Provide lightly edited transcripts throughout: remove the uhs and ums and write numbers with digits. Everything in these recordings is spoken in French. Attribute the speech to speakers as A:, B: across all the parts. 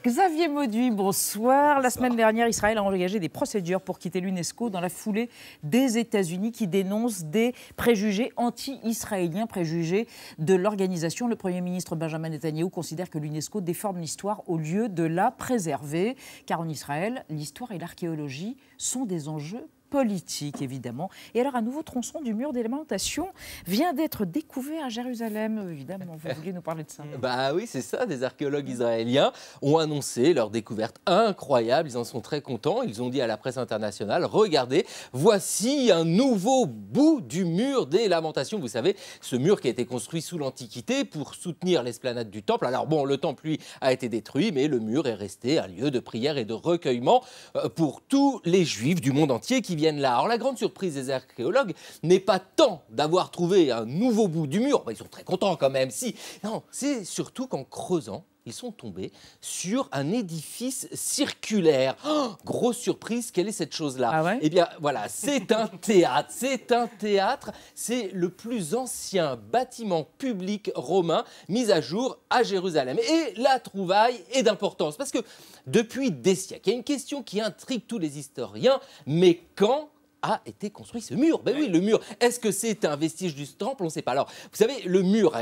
A: Xavier Mauduit, bonsoir. La semaine dernière, Israël a engagé des procédures pour quitter l'UNESCO dans la foulée des États-Unis qui dénoncent des préjugés anti-israéliens, préjugés de l'organisation. Le Premier ministre Benjamin Netanyahou considère que l'UNESCO déforme l'histoire au lieu de la préserver. Car en Israël, l'histoire et l'archéologie sont des enjeux politique, évidemment. Et alors, un nouveau tronçon du mur des lamentations vient d'être découvert à Jérusalem. Évidemment, vous vouliez nous parler de ça.
B: Bah oui, c'est ça. Des archéologues israéliens ont annoncé leur découverte incroyable. Ils en sont très contents. Ils ont dit à la presse internationale, regardez, voici un nouveau bout du mur des lamentations. Vous savez, ce mur qui a été construit sous l'Antiquité pour soutenir l'esplanade du Temple. Alors bon, le Temple, lui, a été détruit, mais le mur est resté un lieu de prière et de recueillement pour tous les Juifs du monde entier qui viennent là. Alors la grande surprise des archéologues n'est pas tant d'avoir trouvé un nouveau bout du mur, ils sont très contents quand même, si. Non, c'est surtout qu'en creusant, ils sont tombés sur un édifice circulaire. Oh, grosse surprise, quelle est cette chose-là?
A: Ah ouais?
B: Eh bien voilà, c'est un théâtre, c'est le plus ancien bâtiment public romain mis à jour à Jérusalem. Et la trouvaille est d'importance, parce que depuis des siècles, il y a une question qui intrigue tous les historiens, mais quand a été construit ce mur? Ben oui, le mur, est-ce que c'est un vestige du temple? On ne sait pas. Alors, vous savez, le mur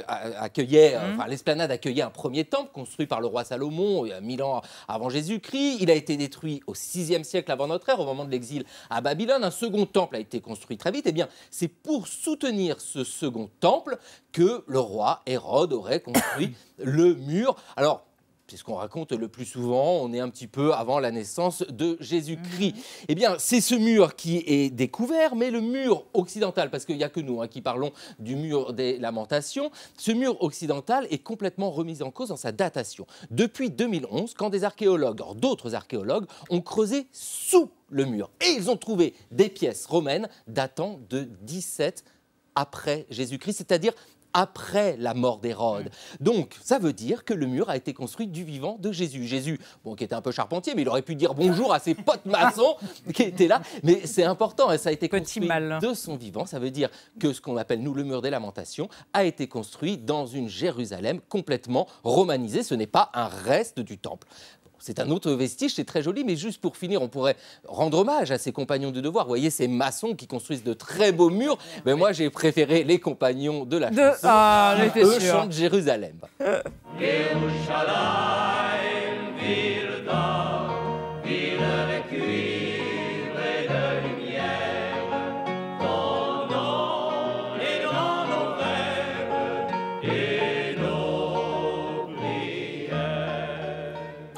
B: accueillait, enfin, l'esplanade accueillait un premier temple construit par le roi Salomon il y a 1000 ans avant Jésus-Christ. Il a été détruit au 6e siècle avant notre ère, au moment de l'exil à Babylone. Un second temple a été construit très vite. Eh bien, c'est pour soutenir ce second temple que le roi Hérode aurait construit le mur. Alors, c'est ce qu'on raconte le plus souvent, on est un petit peu avant la naissance de Jésus-Christ. Eh bien, c'est ce mur qui est découvert, mais le mur occidental, parce qu'il n'y a que nous qui parlons du mur des lamentations, ce mur occidental est complètement remis en cause dans sa datation. Depuis 2011, quand des archéologues, d'autres archéologues, ont creusé sous le mur, et ils ont trouvé des pièces romaines datant de 17 après Jésus-Christ, c'est-à-dire après la mort d'Hérode. Donc, ça veut dire que le mur a été construit du vivant de Jésus. Jésus, bon, qui était un peu charpentier, mais il aurait pu dire bonjour à ses potes maçons qui étaient là. Mais c'est important, ça a été construit de son vivant. Ça veut dire que ce qu'on appelle, nous, le mur des lamentations, a été construit dans une Jérusalem complètement romanisée. Ce n'est pas un reste du temple. C'est un autre vestige, c'est très joli, mais juste pour finir, on pourrait rendre hommage à ces compagnons du devoir. Vous voyez, ces maçons qui construisent de très beaux murs. Mais moi, j'ai préféré les compagnons de la chanson.
A: Ah,
B: eux chantent Jérusalem.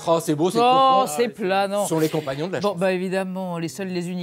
B: Oh, c'est beau, c'est profond.
A: C'est plat, non.
B: Ce sont les compagnons de la chanson.
A: Bon, bah évidemment, les seuls, les uniques.